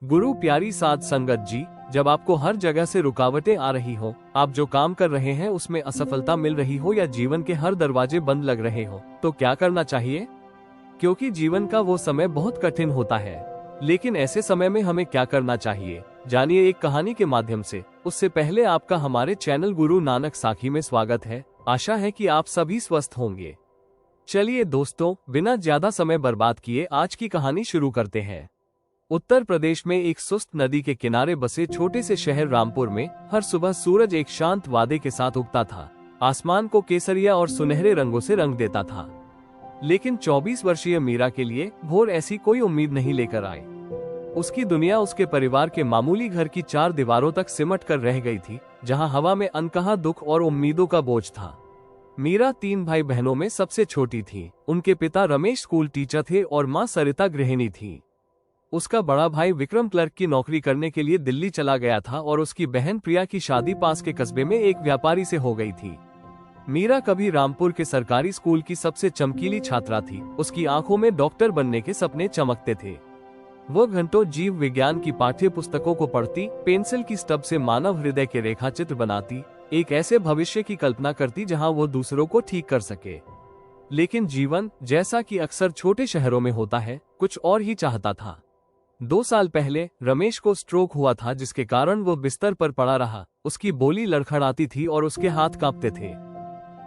गुरु प्यारी साध संगत जी, जब आपको हर जगह से रुकावटें आ रही हो, आप जो काम कर रहे हैं उसमें असफलता मिल रही हो या जीवन के हर दरवाजे बंद लग रहे हो, तो क्या करना चाहिए? क्योंकि जीवन का वो समय बहुत कठिन होता है, लेकिन ऐसे समय में हमें क्या करना चाहिए, जानिए एक कहानी के माध्यम से। उससे पहले आपका हमारे चैनल गुरु नानक साखी में स्वागत है। आशा है कि आप सभी स्वस्थ होंगे। चलिए दोस्तों, बिना ज्यादा समय बर्बाद किए आज की कहानी शुरू करते हैं। उत्तर प्रदेश में एक सुस्त नदी के किनारे बसे छोटे से शहर रामपुर में हर सुबह सूरज एक शांत वादे के साथ उगता था। आसमान को केसरिया और सुनहरे रंगों से रंग देता था। लेकिन 24 वर्षीय मीरा के लिए भोर ऐसी कोई उम्मीद नहीं लेकर आई। उसकी दुनिया उसके परिवार के मामूली घर की 4 दीवारों तक सिमट कर रह गई थी, जहां हवा में अनकहा दुख और उम्मीदों का बोझ था। मीरा 3 भाई बहनों में सबसे छोटी थी। उनके पिता रमेश स्कूल टीचर थे और माँ सरिता गृहिणी थी। उसका बड़ा भाई विक्रम क्लर्क की नौकरी करने के लिए दिल्ली चला गया था और उसकी बहन प्रिया की शादी पास के कस्बे में एक व्यापारी से हो गई थी। मीरा कभी रामपुर के सरकारी स्कूल की सबसे चमकीली छात्रा थी। उसकी आंखों में डॉक्टर बनने के सपने चमकते थे। वो घंटों जीव विज्ञान की पाठ्य पुस्तकों को पढ़ती, पेंसिल की स्टब से मानव हृदय के रेखाचित्र बनाती, एक ऐसे भविष्य की कल्पना करती जहां वो दूसरों को ठीक कर सके। लेकिन जीवन, जैसा कि अक्सर छोटे शहरों में होता है, कुछ और ही चाहता था। 2 साल पहले रमेश को स्ट्रोक हुआ था, जिसके कारण वो बिस्तर पर पड़ा रहा। उसकी बोली लड़खड़ाती थी और उसके हाथ कांपते थे।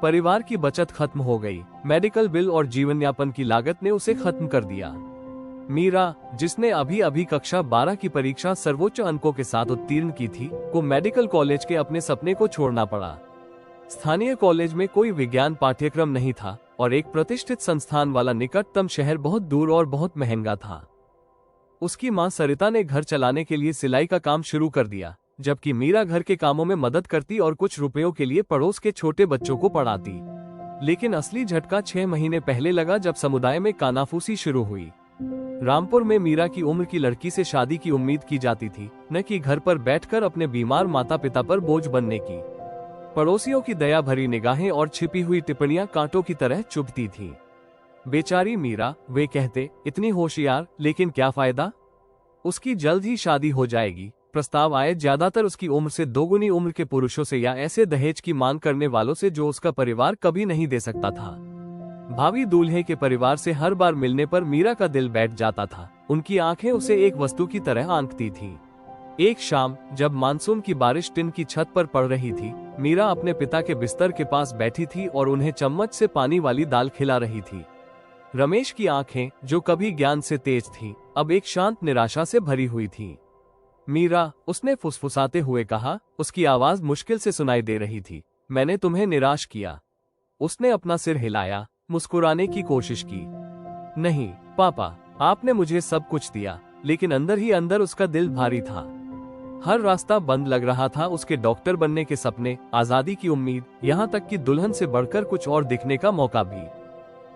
परिवार की बचत खत्म हो गई। मेडिकल बिल और जीवन यापन की लागत ने उसे खत्म कर दिया। मीरा, जिसने अभी अभी कक्षा 12 की परीक्षा सर्वोच्च अंकों के साथ उत्तीर्ण की थी, को मेडिकल कॉलेज के अपने सपने को छोड़ना पड़ा। स्थानीय कॉलेज में कोई विज्ञान पाठ्यक्रम नहीं था और एक प्रतिष्ठित संस्थान वाला निकटतम शहर बहुत दूर और बहुत महंगा था। उसकी मां सरिता ने घर चलाने के लिए सिलाई का काम शुरू कर दिया, जबकि मीरा घर के कामों में मदद करती और कुछ रुपयों के लिए पड़ोस के छोटे बच्चों को पढ़ाती। लेकिन असली झटका 6 महीने पहले लगा, जब समुदाय में कानाफूसी शुरू हुई। रामपुर में मीरा की उम्र की लड़की से शादी की उम्मीद की जाती थी, न कि घर पर बैठकर अपने बीमार माता पिता पर बोझ बनने की। पड़ोसियों की दया भरी निगाहें और छिपी हुई टिप्पणियां कांटों की तरह चुभती थीं। बेचारी मीरा, वे कहते, इतनी होशियार, लेकिन क्या फायदा? उसकी जल्द ही शादी हो जाएगी। प्रस्ताव आए ज्यादातर उसकी उम्र से 2 गुनी उम्र के पुरुषों से या ऐसे दहेज की मांग करने वालों से जो उसका परिवार कभी नहीं दे सकता था। भावी दूल्हे के परिवार से हर बार मिलने पर मीरा का दिल बैठ जाता था। उनकी आंखें उसे एक वस्तु की तरह आंकती थीं। एक शाम, जब मानसून की बारिश टिन की छत पर पड़ रही थी, मीरा अपने पिता के बिस्तर के पास बैठी थी और उन्हें चम्मच से पानी वाली दाल खिला रही थी। रमेश की आंखें, जो कभी ज्ञान से तेज थीं, अब एक शांत निराशा से भरी हुई थीं। मीरा, उसने फुसफुसाते हुए कहा। उसकी आवाज मुश्किल से सुनाई दे रही थी। मैंने तुम्हें निराश किया। उसने अपना सिर हिलाया, मुस्कुराने की कोशिश की। नहीं पापा, आपने मुझे सब कुछ दिया। लेकिन अंदर ही अंदर उसका दिल भारी था। हर रास्ता बंद लग रहा था। उसके डॉक्टर बनने के सपने, आजादी की उम्मीद, यहाँ तक कि दुल्हन से बढ़कर कुछ और दिखने का मौका भी।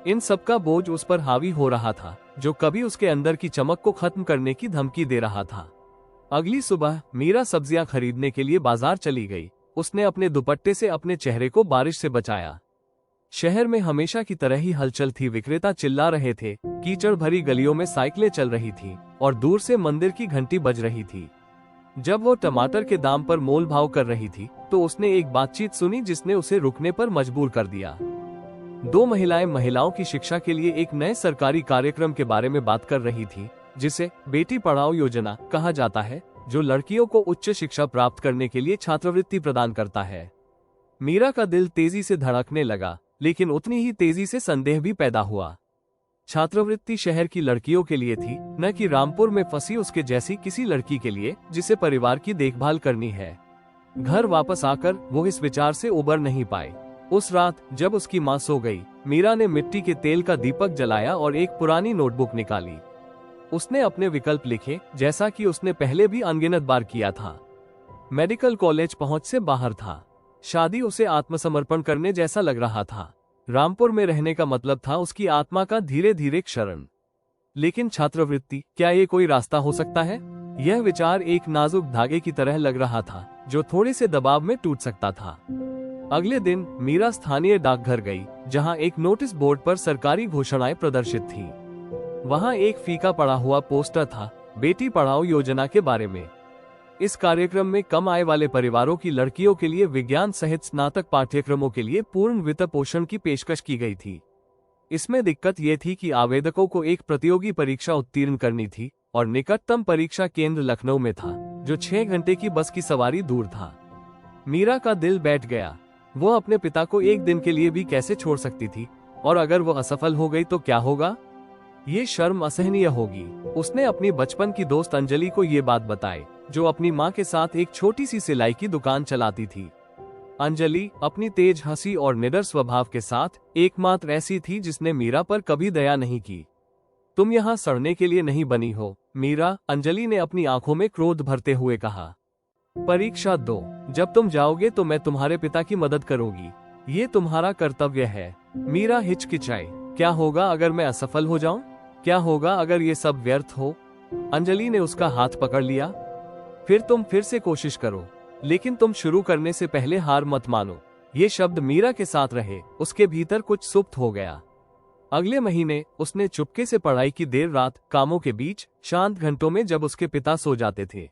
इन सब का बोझ उस पर हावी हो रहा था, जो कभी उसके अंदर की चमक को खत्म करने की धमकी दे रहा था। अगली सुबह मीरा सब्जियां खरीदने के लिए बाजार चली गई। उसने अपने दुपट्टे से अपने चेहरे को बारिश से बचाया। शहर में हमेशा की तरह ही हलचल थी। विक्रेता चिल्ला रहे थे, कीचड़ भरी गलियों में साइकिलें चल रही थी और दूर से मंदिर की घंटी बज रही थी। जब वो टमाटर के दाम पर मोल भाव कर रही थी, तो उसने एक बातचीत सुनी जिसने उसे रुकने पर मजबूर कर दिया। 2 महिलाएं महिलाओं की शिक्षा के लिए एक नए सरकारी कार्यक्रम के बारे में बात कर रही थी, जिसे बेटी पढ़ाओ योजना कहा जाता है, जो लड़कियों को उच्च शिक्षा प्राप्त करने के लिए छात्रवृत्ति प्रदान करता है। मीरा का दिल तेजी से धड़कने लगा, लेकिन उतनी ही तेजी से संदेह भी पैदा हुआ। छात्रवृत्ति शहर की लड़कियों के लिए थी, न कि रामपुर में फंसी उसके जैसी किसी लड़की के लिए जिसे परिवार की देखभाल करनी है। घर वापस आकर वो इस विचार से उबर नहीं पाए। उस रात, जब उसकी मां सो गई, मीरा ने मिट्टी के तेल का दीपक जलाया और एक पुरानी नोटबुक निकाली। उसने अपने विकल्प लिखे, जैसा कि उसने पहले भी अनगिनत बार किया था। मेडिकल कॉलेज पहुंच से बाहर था। शादी उसे आत्मसमर्पण करने जैसा लग रहा था। रामपुर में रहने का मतलब था उसकी आत्मा का धीरे धीरे क्षरण। लेकिन छात्रवृत्ति, क्या ये कोई रास्ता हो सकता है? यह विचार एक नाजुक धागे की तरह लग रहा था, जो थोड़े से दबाव में टूट सकता था। अगले दिन मीरा स्थानीय डाकघर गई, जहां एक नोटिस बोर्ड पर सरकारी घोषणाएं प्रदर्शित थीं। वहां एक फीका पड़ा हुआ पोस्टर था, बेटी पढ़ाओ योजना के बारे में। इस कार्यक्रम में कम आय वाले परिवारों की लड़कियों के लिए विज्ञान सहित स्नातक पाठ्यक्रमों के लिए पूर्ण वित्त पोषण की पेशकश की गई थी। इसमें दिक्कत ये थी कि आवेदकों को एक प्रतियोगी परीक्षा उत्तीर्ण करनी थी और निकटतम परीक्षा केंद्र लखनऊ में था, जो 6 घंटे की बस की सवारी दूर था। मीरा का दिल बैठ गया। वो अपने पिता को एक दिन के लिए भी कैसे छोड़ सकती थी, और अगर वो असफल हो गई तो क्या होगा? ये शर्म असहनीय होगी। उसने अपनी बचपन की दोस्त अंजलि को ये बात बताई, जो अपनी माँ के साथ एक छोटी सी सिलाई की दुकान चलाती थी। अंजलि अपनी तेज हंसी और निडर स्वभाव के साथ एकमात्र ऐसी थी जिसने मीरा पर कभी दया नहीं की। तुम यहाँ सड़ने के लिए नहीं बनी हो मीरा, अंजलि ने अपनी आंखों में क्रोध भरते हुए कहा। परीक्षा दो, जब तुम जाओगे तो मैं तुम्हारे पिता की मदद करूंगी, ये तुम्हारा कर्तव्य है। मीरा हिचकिचाई। क्या होगा अगर मैं असफल हो जाऊं? क्या होगा अगर ये सब व्यर्थ हो? अंजलि ने उसका हाथ पकड़ लिया। फिर तुम फिर से कोशिश करो, लेकिन तुम शुरू करने से पहले हार मत मानो। ये शब्द मीरा के साथ रहे, उसके भीतर कुछ सुप्त हो गया। अगले महीने उसने चुपके से पढ़ाई की, देर रात कामों के बीच शांत घंटों में जब उसके पिता सो जाते थे।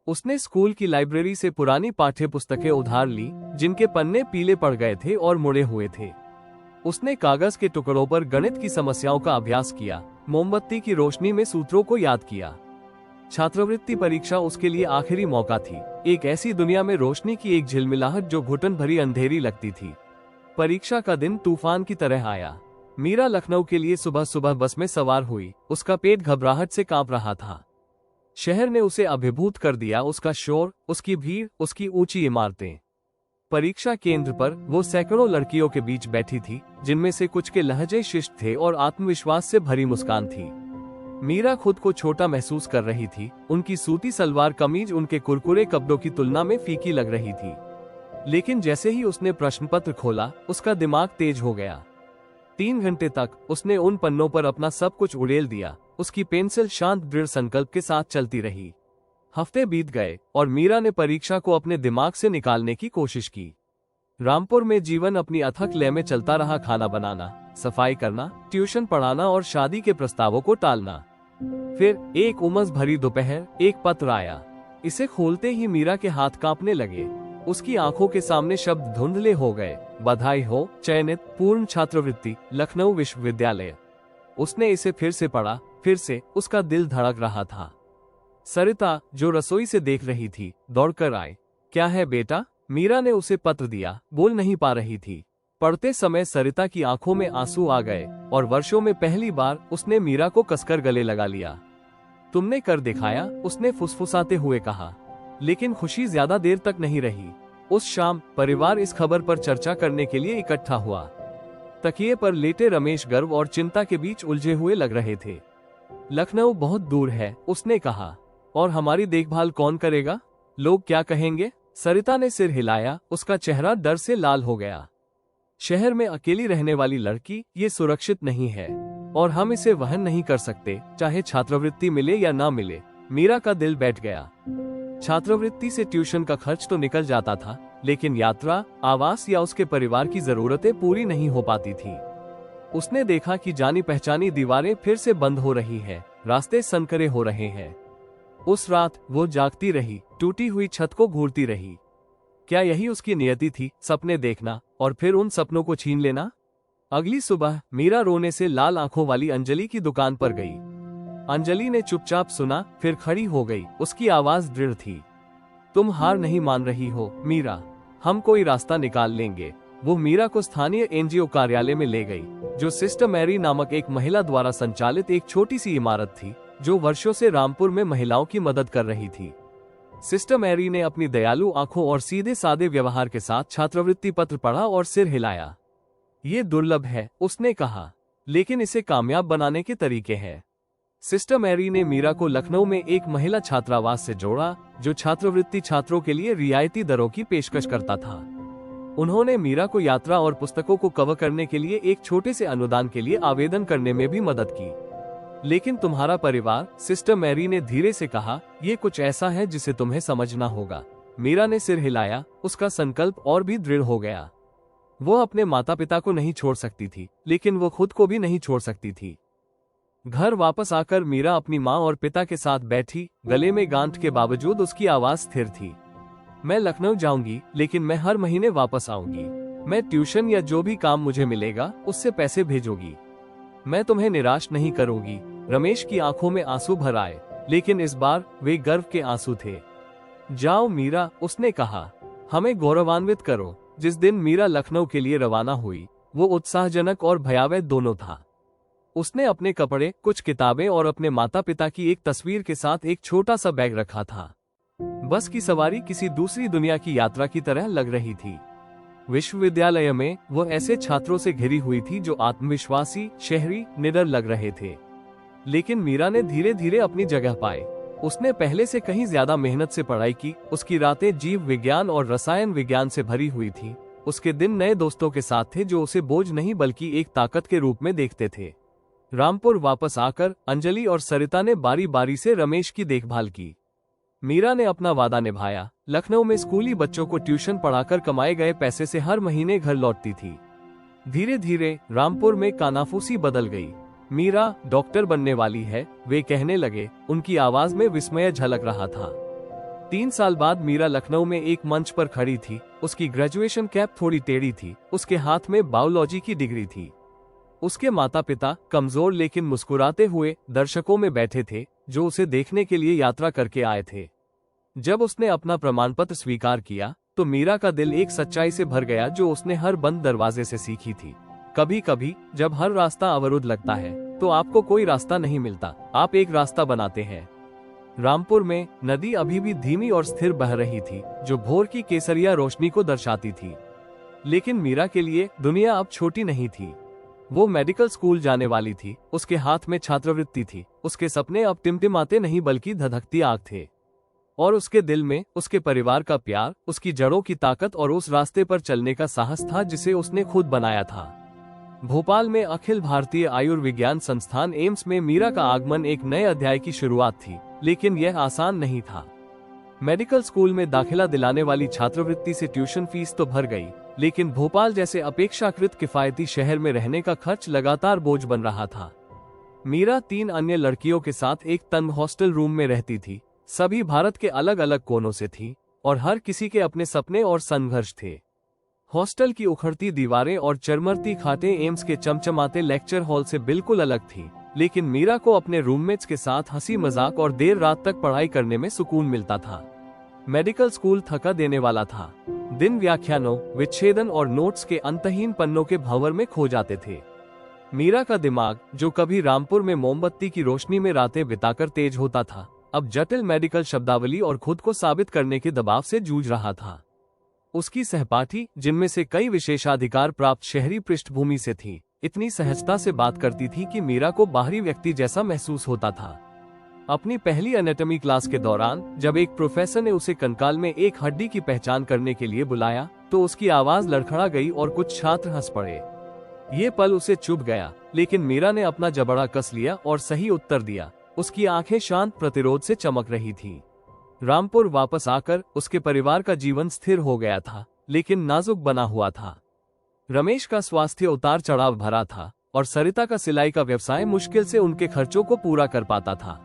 उसने स्कूल की लाइब्रेरी से पुरानी पाठ्य पुस्तकें उधार ली, जिनके पन्ने पीले पड़ गए थे और मुड़े हुए थे। उसने कागज के टुकड़ों पर गणित की समस्याओं का अभ्यास किया, मोमबत्ती की रोशनी में सूत्रों को याद किया। छात्रवृत्ति परीक्षा उसके लिए आखिरी मौका थी, एक ऐसी दुनिया में रोशनी की एक झिलमिलाहट जो घुटन भरी अंधेरी लगती थी। परीक्षा का दिन तूफान की तरह आया। मीरा लखनऊ के लिए सुबह सुबह बस में सवार हुई। उसका पेट घबराहट से कांप रहा था। शहर ने उसे अभिभूत कर दिया, उसका शोर, उसकी भीड़, उसकी ऊंची इमारतें। परीक्षा केंद्र पर वो सैकड़ों लड़कियों के बीच बैठी थी, जिनमें से कुछ के लहजे शिष्ट थे और आत्मविश्वास से भरी मुस्कान थी। मीरा खुद को छोटा महसूस कर रही थी। उनकी सूती सलवार कमीज उनके कुरकुरे कपड़ों की तुलना में फीकी लग रही थी। लेकिन जैसे ही उसने प्रश्न पत्र खोला, उसका दिमाग तेज हो गया। 3 घंटे तक उसने उन पन्नों पर अपना सब कुछ उड़ेल दिया। उसकी पेंसिल शांत दृढ़ संकल्प के साथ चलती रही। हफ्ते बीत गए और मीरा ने परीक्षा को अपने दिमाग से निकालने की कोशिश की। रामपुर में जीवन अपनी अथक लय में चलता रहा। खाना बनाना, सफाई करना, ट्यूशन पढ़ाना और शादी के प्रस्तावों को टालना। फिर एक उमस भरी दोपहर एक पत्र आया। इसे खोलते ही मीरा के हाथ कांपने लगे। उसकी आंखों के सामने शब्द धुंधले हो गए। बधाई हो, चयनित, पूर्ण छात्रवृत्ति, लखनऊ विश्वविद्यालय। उसने इसे फिर से पढ़ा, फिर से। उसका दिल धड़क रहा था। सरिता, जो रसोई से देख रही थी, दौड़कर आई। क्या है बेटा? मीरा ने उसे पत्र दिया। बोल नहीं पा रही थी। पढ़ते समय सरिता की आंखों में आंसू आ गए और वर्षों में पहली बार उसने मीरा को कसकर गले लगा लिया। तुमने कर दिखाया, उसने फुसफुसाते हुए कहा। लेकिन खुशी ज्यादा देर तक नहीं रही। उस शाम परिवार इस खबर पर चर्चा करने के लिए इकट्ठा हुआ। तकिए पर लेटे रमेश गर्व और चिंता के बीच उलझे हुए लग रहे थे। लखनऊ बहुत दूर है, उसने कहा, और हमारी देखभाल कौन करेगा? लोग क्या कहेंगे? सरिता ने सिर हिलाया। उसका चेहरा डर से लाल हो गया। शहर में अकेली रहने वाली लड़की, ये सुरक्षित नहीं है और हम इसे वहन नहीं कर सकते, चाहे छात्रवृत्ति मिले या ना मिले। मीरा का दिल बैठ गया। छात्रवृत्ति से ट्यूशन का खर्च तो निकल जाता था, लेकिन यात्रा, आवास या उसके परिवार की जरूरतें पूरी नहीं हो पाती थी। उसने देखा कि जानी पहचानी दीवारें फिर से बंद हो रही हैं, रास्ते संकरे हो रहे हैं। उस रात वो जागती रही, टूटी हुई छत को घूरती रही। क्या यही उसकी नियति थी, सपने देखना और फिर उन सपनों को छीन लेना? अगली सुबह मीरा रोने से लाल आंखों वाली अंजलि की दुकान पर गई। अंजलि ने चुपचाप सुना, फिर खड़ी हो गई। उसकी आवाज दृढ़ थी। तुम हार नहीं मान रही हो मीरा, हम कोई रास्ता निकाल लेंगे। वो मीरा को स्थानीय एनजीओ कार्यालय में ले गई, जो सिस्टर मैरी नामक एक महिला द्वारा संचालित एक छोटी सी इमारत थी, जो वर्षों से रामपुर में महिलाओं की मदद कर रही थी। सिस्टर मैरी ने अपनी दयालु आंखों और सीधे सादे व्यवहार के साथ छात्रवृत्ति पत्र पढ़ा और सिर हिलाया। ये दुर्लभ है, उसने कहा, लेकिन इसे कामयाब बनाने के तरीके हैं। सिस्टर मैरी ने मीरा को लखनऊ में एक महिला छात्रावास से जोड़ा, जो छात्रवृत्ति छात्रों के लिए रियायती दरों की पेशकश करता था। उन्होंने मीरा को यात्रा और पुस्तकों को कवर करने के लिए एक छोटे से अनुदान के लिए आवेदन करने में भी मदद की। लेकिन तुम्हारा परिवार, सिस्टर मैरी ने धीरे से कहा, ये कुछ ऐसा है जिसे तुम्हें समझना होगा। मीरा ने सिर हिलाया। उसका संकल्प और भी दृढ़ हो गया। वो अपने माता पिता को नहीं छोड़ सकती थी, लेकिन वो खुद को भी नहीं छोड़ सकती थी। घर वापस आकर मीरा अपनी माँ और पिता के साथ बैठी। गले में गांठ के बावजूद उसकी आवाज स्थिर थी। मैं लखनऊ जाऊंगी, लेकिन मैं हर महीने वापस आऊंगी। मैं ट्यूशन या जो भी काम मुझे मिलेगा उससे पैसे भेजोगी। मैं तुम्हें निराश नहीं करूंगी। रमेश की आंखों में आंसू भर आए, लेकिन इस बार वे गर्व के आंसू थे। जाओ मीरा, उसने कहा, हमें गौरवान्वित करो। जिस दिन मीरा लखनऊ के लिए रवाना हुई वो उत्साहजनक और भयावह दोनों था। उसने अपने कपड़े, कुछ किताबें और अपने माता पिता की एक तस्वीर के साथ एक छोटा सा बैग रखा था। बस की सवारी किसी दूसरी दुनिया की यात्रा की तरह लग रही थी। विश्वविद्यालय में वो ऐसे छात्रों से घिरी हुई थी जो आत्मविश्वासी, शहरी, निडर लग रहे थे। लेकिन मीरा ने धीरे धीरे अपनी जगह पाई। उसने पहले से कहीं ज्यादा मेहनत से पढ़ाई की। उसकी रातें जीव विज्ञान और रसायन विज्ञान से भरी हुई थी। उसके दिन नए दोस्तों के साथ थे जो उसे बोझ नहीं बल्कि एक ताकत के रूप में देखते थे। रामपुर वापस आकर अंजलि और सरिता ने बारी बारी से रमेश की देखभाल की। मीरा ने अपना वादा निभाया। लखनऊ में स्कूली बच्चों को ट्यूशन पढ़ाकर कमाए गए पैसे से हर महीने घर लौटती थी। धीरे धीरे रामपुर में कानाफूसी बदल गई। मीरा डॉक्टर बनने वाली है, वे कहने लगे। उनकी आवाज में विस्मय झलक रहा था। 3 साल बाद मीरा लखनऊ में एक मंच पर खड़ी थी। उसकी ग्रेजुएशन कैप थोड़ी टेढ़ी थी। उसके हाथ में बायोलॉजी की डिग्री थी। उसके माता पिता कमजोर लेकिन मुस्कुराते हुए दर्शकों में बैठे थे, जो उसे देखने के लिए यात्रा करके आए थे। जब उसने अपना प्रमाण पत्र स्वीकार किया तो मीरा का दिल एक सच्चाई से भर गया जो उसने हर बंद दरवाजे से सीखी थी। कभी कभी जब हर रास्ता अवरुद्ध लगता है तो आपको कोई रास्ता नहीं मिलता, आप एक रास्ता बनाते हैं। रामपुर में नदी अभी भी धीमी और स्थिर बह रही थी, जो भोर की केसरिया रोशनी को दर्शाती थी। लेकिन मीरा के लिए दुनिया अब छोटी नहीं थी। वो मेडिकल स्कूल जाने वाली थी। उसके हाथ में छात्रवृत्ति थी। उसके सपने अब टिमटिमाते नहीं बल्कि धधकती आग थे। और उसके दिल में उसके परिवार का प्यार, उसकी जड़ों की ताकत और उस रास्ते पर चलने का साहस था जिसे उसने खुद बनाया था। भोपाल में अखिल भारतीय आयुर्विज्ञान संस्थान एम्स में मीरा का आगमन एक नए अध्याय की शुरुआत थी, लेकिन यह आसान नहीं था। मेडिकल स्कूल में दाखिला दिलाने वाली छात्रवृत्ति से ट्यूशन फीस तो भर गई, लेकिन भोपाल जैसे अपेक्षाकृत किफायती शहर में रहने का खर्च लगातार बोझ बन रहा था। मीरा 3 अन्य लड़कियों के साथ एक तंग हॉस्टल रूम में रहती थी। सभी भारत के अलग अलग कोनों से थी और हर किसी के अपने सपने और संघर्ष थे। हॉस्टल की उखड़ती दीवारें और चरमरती खाटें एम्स के चमचमाते लेक्चर हॉल से बिल्कुल अलग थी, लेकिन मीरा को अपने रूममेट्स के साथ हंसी मजाक और देर रात तक पढ़ाई करने में सुकून मिलता था। मेडिकल स्कूल थका देने वाला था। दिन व्याख्यानों, विच्छेदन और नोट्स के अंतहीन पन्नों के भंवर में खो जाते थे। मीरा का दिमाग, जो कभी रामपुर में मोमबत्ती की रोशनी में रातें बिताकर तेज होता था, अब जटिल मेडिकल शब्दावली और खुद को साबित करने के दबाव से जूझ रहा था। उसकी सहपाठी, जिनमें से कई विशेषाधिकार प्राप्त शहरी पृष्ठभूमि से थी, इतनी सहजता से बात करती थी कि मीरा को बाहरी व्यक्ति जैसा महसूस होता था। अपनी पहली एनाटॉमी क्लास के दौरान जब एक प्रोफेसर ने उसे कंकाल में एक हड्डी की पहचान करने के लिए बुलाया तो उसकी आवाज लड़खड़ा गई और कुछ छात्र हंस पड़े। ये पल उसे चुभ गया, लेकिन मीरा ने अपना जबड़ा कस लिया और सही उत्तर दिया। उसकी आंखें शांत प्रतिरोध से चमक रही थी। रामपुर वापस आकर उसके परिवार का जीवन स्थिर हो गया था, लेकिन नाजुक बना हुआ था। रमेश का स्वास्थ्य उतार चढ़ाव भरा था और सरिता का सिलाई का व्यवसाय मुश्किल से उनके खर्चों को पूरा कर पाता था।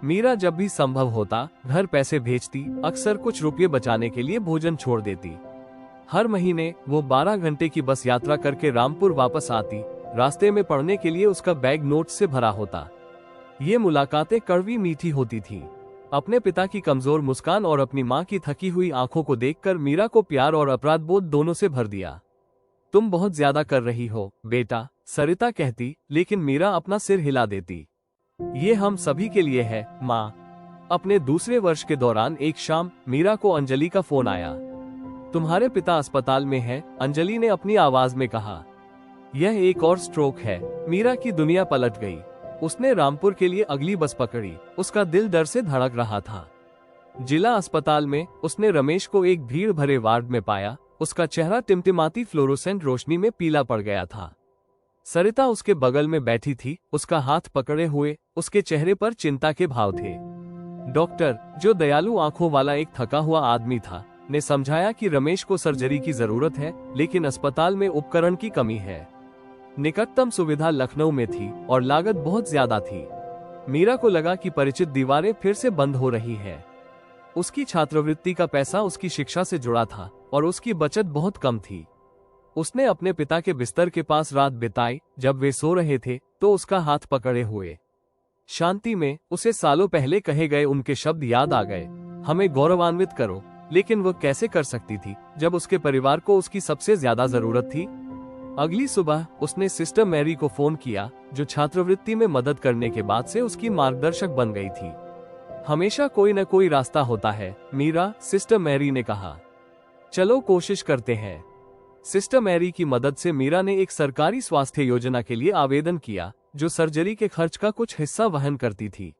मीरा जब भी संभव होता घर पैसे भेजती, अक्सर कुछ रुपये बचाने के लिए भोजन छोड़ देती। हर महीने वो 12 घंटे की बस यात्रा करके रामपुर वापस आती। रास्ते में पढ़ने के लिए उसका बैग नोट्स से भरा होता। ये मुलाकातें कड़वी मीठी होती थीं। अपने पिता की कमजोर मुस्कान और अपनी माँ की थकी हुई आंखों को देखकर मीरा को प्यार और अपराध बोध दोनों से भर दिया। तुम बहुत ज्यादा कर रही हो बेटा, सरिता कहती, लेकिन मीरा अपना सिर हिला देती। ये हम सभी के लिए है माँ। अपने दूसरे वर्ष के दौरान एक शाम मीरा को अंजलि का फोन आया। तुम्हारे पिता अस्पताल में हैं, अंजलि ने अपनी आवाज में कहा। यह एक और स्ट्रोक है। मीरा की दुनिया पलट गई। उसने रामपुर के लिए अगली बस पकड़ी। उसका दिल डर से धड़क रहा था। जिला अस्पताल में उसने रमेश को एक भीड़ भरे वार्ड में पाया। उसका चेहरा टिमटिमाती फ्लोरोसेंट रोशनी में पीला पड़ गया था। सरिता उसके बगल में बैठी थी, उसका हाथ पकड़े हुए। उसके चेहरे पर चिंता के भाव थे। डॉक्टर, जो दयालु आंखों वाला एक थका हुआ आदमी था, ने समझाया कि रमेश को सर्जरी की जरूरत है, लेकिन अस्पताल में उपकरण की कमी है। निकटतम सुविधा लखनऊ में थी और लागत बहुत ज्यादा थी। मीरा को लगा कि परिचित दीवारें फिर से बंद हो रही है। उसकी छात्रवृत्ति का पैसा उसकी शिक्षा से जुड़ा था और उसकी बचत बहुत कम थी। उसने अपने पिता के बिस्तर के पास रात बिताई। जब वे सो रहे थे तो उसका हाथ पकड़े हुए शांति में उसे सालों पहले कहे गए उनके शब्द याद आ गए, हमें गौरवान्वित करो। लेकिन वह कैसे कर सकती थी जब उसके परिवार को उसकी सबसे ज्यादा जरूरत थी। अगली सुबह उसने सिस्टर मैरी को फोन किया, जो छात्रवृत्ति में मदद करने के बाद से उसकी मार्गदर्शक बन गई थी। हमेशा कोई न कोई रास्ता होता है, मीरा, सिस्टर मैरी ने कहा। चलो कोशिश करते हैं। सिस्टर मैरी की मदद से मीरा ने एक सरकारी स्वास्थ्य योजना के लिए आवेदन किया, जो सर्जरी के खर्च का कुछ हिस्सा वहन करती थी।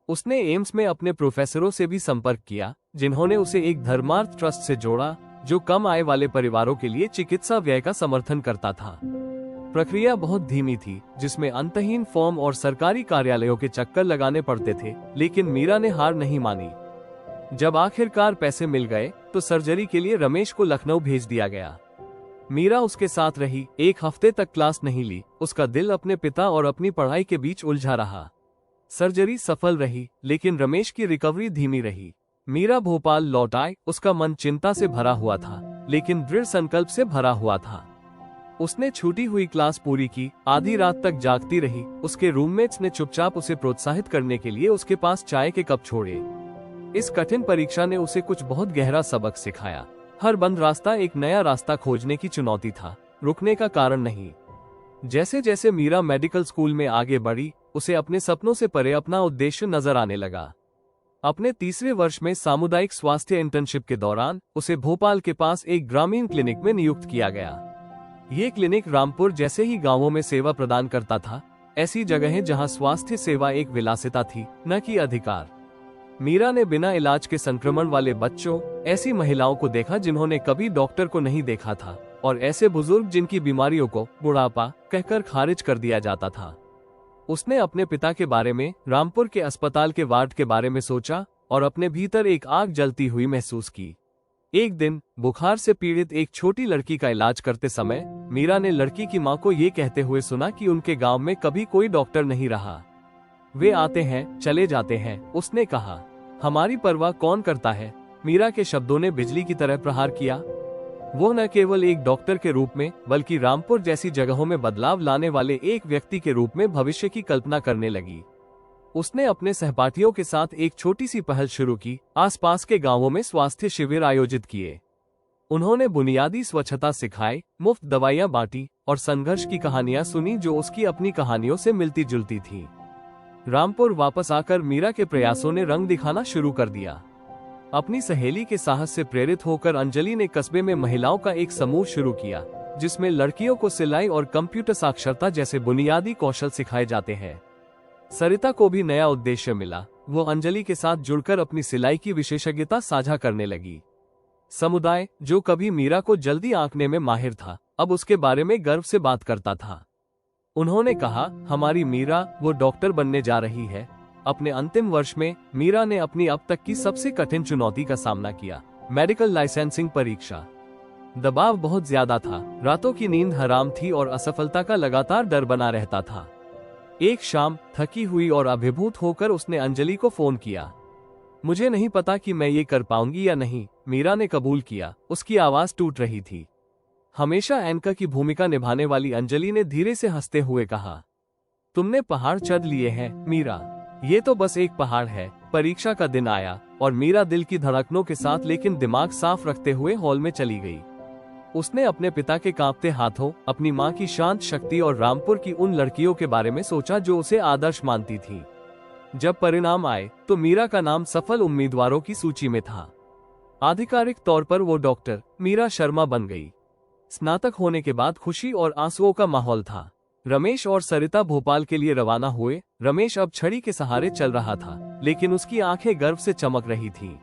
उसने एम्स में अपने प्रोफेसरों से भी संपर्क किया, जिन्होंने उसे एक धर्मार्थ ट्रस्ट से जोड़ा, जो कम आय वाले परिवारों के लिए चिकित्सा व्यय का समर्थन करता था। प्रक्रिया बहुत धीमी थी, जिसमें अंतहीन फॉर्म और सरकारी कार्यालयों के चक्कर लगाने पड़ते थे, लेकिन मीरा ने हार नहीं मानी। जब आखिरकार पैसे मिल गए तो सर्जरी के लिए रमेश को लखनऊ भेज दिया गया। मीरा उसके साथ रही। एक हफ्ते तक क्लास नहीं ली। उसका दिल अपने पिता और अपनी पढ़ाई के बीच उलझा रहा। सर्जरी सफल रही, लेकिन रमेश की रिकवरी धीमी रही। मीरा भोपाल लौट आई। उसका मन चिंता से भरा हुआ था, लेकिन दृढ़ संकल्प से भरा हुआ था। उसने छूटी हुई क्लास पूरी की, आधी रात तक जागती रही। उसके रूममेट्स ने चुपचाप उसे प्रोत्साहित करने के लिए उसके पास चाय के कप छोड़े। इस कठिन परीक्षा ने उसे कुछ बहुत गहरा सबक सिखाया। हर बंद रास्ता एक नया रास्ता खोजने की चुनौती था, रुकने का कारण नहीं। जैसे जैसे मीरा मेडिकल स्कूल में आगे बढ़ी, उसे अपने सपनों से परे अपना उद्देश्य नजर आने लगा। अपने तीसरे वर्ष में सामुदायिक स्वास्थ्य इंटर्नशिप के दौरान उसे भोपाल के पास एक ग्रामीण क्लिनिक में नियुक्त किया गया। ये क्लिनिक रामपुर जैसे ही गांवों में सेवा प्रदान करता था, ऐसी जगहें जहां स्वास्थ्य सेवा एक विलासिता थी, न कि अधिकार। मीरा ने बिना इलाज के संक्रमण वाले बच्चों, ऐसी महिलाओं को देखा जिन्होंने कभी डॉक्टर को नहीं देखा था, और ऐसे बुजुर्ग जिनकी बीमारियों को बुढ़ापा कहकर खारिज कर दिया जाता था। उसने अपने पिता के बारे में, रामपुर के अस्पताल के वार्ड के बारे में सोचा और अपने भीतर एक आग जलती हुई महसूस की। एक दिन बुखार से पीड़ित एक छोटी लड़की का इलाज करते समय मीरा ने लड़की की मां को ये कहते हुए सुना कि उनके गांव में कभी कोई डॉक्टर नहीं रहा। वे आते हैं, चले जाते हैं, उसने कहा। हमारी परवाह कौन करता है? मीरा के शब्दों ने बिजली की तरह प्रहार किया। वो न केवल एक डॉक्टर के रूप में, बल्कि रामपुर जैसी जगहों में बदलाव लाने वाले एक व्यक्ति के रूप में भविष्य की कल्पना करने लगी। उसने अपने सहपाठियों के साथ एक छोटी सी पहल शुरू की। आसपास के गांवों में स्वास्थ्य शिविर आयोजित किए। उन्होंने बुनियादी स्वच्छता सिखाई, मुफ्त दवाइयां बांटी और संघर्ष की कहानियां सुनी जो उसकी अपनी कहानियों से मिलती जुलती थी। रामपुर वापस आकर मीरा के प्रयासों ने रंग दिखाना शुरू कर दिया। अपनी सहेली के साहस से प्रेरित होकर अंजलि ने कस्बे में महिलाओं का एक समूह शुरू किया, जिसमें लड़कियों को सिलाई और कंप्यूटर साक्षरता जैसे बुनियादी कौशल सिखाए जाते हैं। सरिता को भी नया उद्देश्य मिला। वो अंजलि के साथ जुड़कर अपनी सिलाई की विशेषज्ञता साझा करने लगी। समुदाय, जो कभी मीरा को जल्दी आंकने में माहिर था, अब उसके बारे में गर्व से बात करता था। उन्होंने कहा, हमारी मीरा, वो डॉक्टर बनने जा रही है। अपने अंतिम वर्ष में मीरा ने अपनी अब तक की सबसे कठिन चुनौती का सामना किया, मेडिकल लाइसेंसिंग परीक्षा। दबाव बहुत ज्यादा था, रातों की नींद हराम थी और असफलता का लगातार डर बना रहता था। एक शाम थकी हुई और अभिभूत होकर उसने अंजलि को फोन किया। मुझे नहीं पता कि मैं ये कर पाऊंगी या नहीं, मीरा ने कबूल किया। उसकी आवाज टूट रही थी। हमेशा एंकर की भूमिका निभाने वाली अंजलि ने धीरे से हंसते हुए कहा, तुमने पहाड़ चढ़ लिए हैं मीरा। ये तो बस एक पहाड़ है। परीक्षा का दिन आया और मीरा दिल की धड़कनों के साथ लेकिन दिमाग साफ रखते हुए हॉल में चली गई। उसने अपने पिता के कांपते हाथों, अपनी मां की शांत शक्ति और रामपुर की उन लड़कियों के बारे में सोचा जो उसे आदर्श मानती थी। जब परिणाम आए तो मीरा का नाम सफल उम्मीदवारों की सूची में था। आधिकारिक तौर पर वो डॉक्टर मीरा शर्मा बन गई। स्नातक होने के बाद खुशी और आंसुओं का माहौल था। रमेश और सरिता भोपाल के लिए रवाना हुए। रमेश अब छड़ी के सहारे चल रहा था, लेकिन उसकी आंखें गर्व से चमक रही थीं।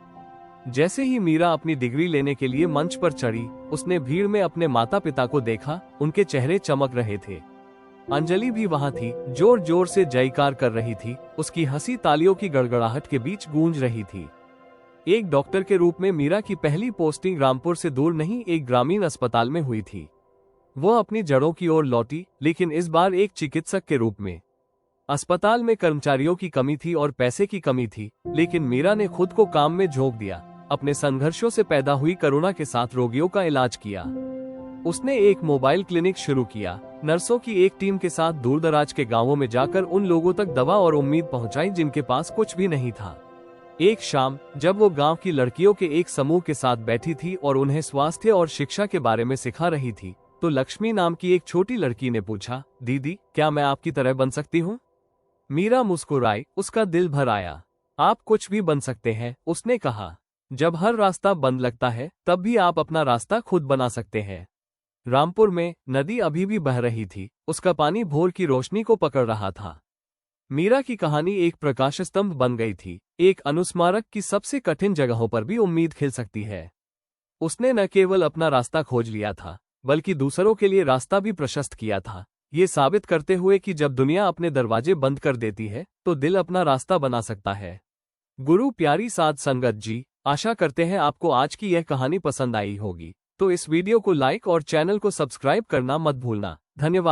जैसे ही मीरा अपनी डिग्री लेने के लिए मंच पर चढ़ी, उसने भीड़ में अपने माता पिता को देखा। उनके चेहरे चमक रहे थे। अंजलि भी वहां थी, जोर जोर से जयकार कर रही थी। उसकी हंसी तालियों की गड़गड़ाहट के बीच गूंज रही थी। एक डॉक्टर के रूप में मीरा की पहली पोस्टिंग रामपुर से दूर नहीं, एक ग्रामीण अस्पताल में हुई थी। वो अपनी जड़ों की ओर लौटी, लेकिन इस बार एक चिकित्सक के रूप में। अस्पताल में कर्मचारियों की कमी थी और पैसे की कमी थी, लेकिन मीरा ने खुद को काम में झोंक दिया। अपने संघर्षों से पैदा हुई करुणा के साथ रोगियों का इलाज किया। उसने एक मोबाइल क्लिनिक शुरू किया, नर्सों की एक टीम के साथ दूर दराज के गांवों में जाकर उन लोगों तक दवा और उम्मीद पहुंचाई जिनके पास कुछ भी नहीं था। एक शाम जब वो गांव की लड़कियों के एक समूह के साथ बैठी थी और उन्हें स्वास्थ्य और शिक्षा के बारे में सिखा रही थी, तो लक्ष्मी नाम की एक छोटी लड़की ने पूछा, दीदी, क्या मैं आपकी तरह बन सकती हूँ? मीरा मुस्कुराई, उसका दिल भर आया। आप कुछ भी बन सकते हैं, उसने कहा। जब हर रास्ता बंद लगता है, तब भी आप अपना रास्ता खुद बना सकते हैं। रामपुर में नदी अभी भी बह रही थी, उसका पानी भोर की रोशनी को पकड़ रहा था। मीरा की कहानी एक प्रकाश स्तंभ बन गई थी, एक अनुस्मारक की सबसे कठिन जगहों पर भी उम्मीद खिल सकती है। उसने न केवल अपना रास्ता खोज लिया था, बल्कि दूसरों के लिए रास्ता भी प्रशस्त किया था, ये साबित करते हुए कि जब दुनिया अपने दरवाजे बंद कर देती है, तो दिल अपना रास्ता बना सकता है। गुरु प्यारी साध संगत जी, आशा करते हैं आपको आज की यह कहानी पसंद आई होगी। तो इस वीडियो को लाइक और चैनल को सब्सक्राइब करना मत भूलना। धन्यवाद।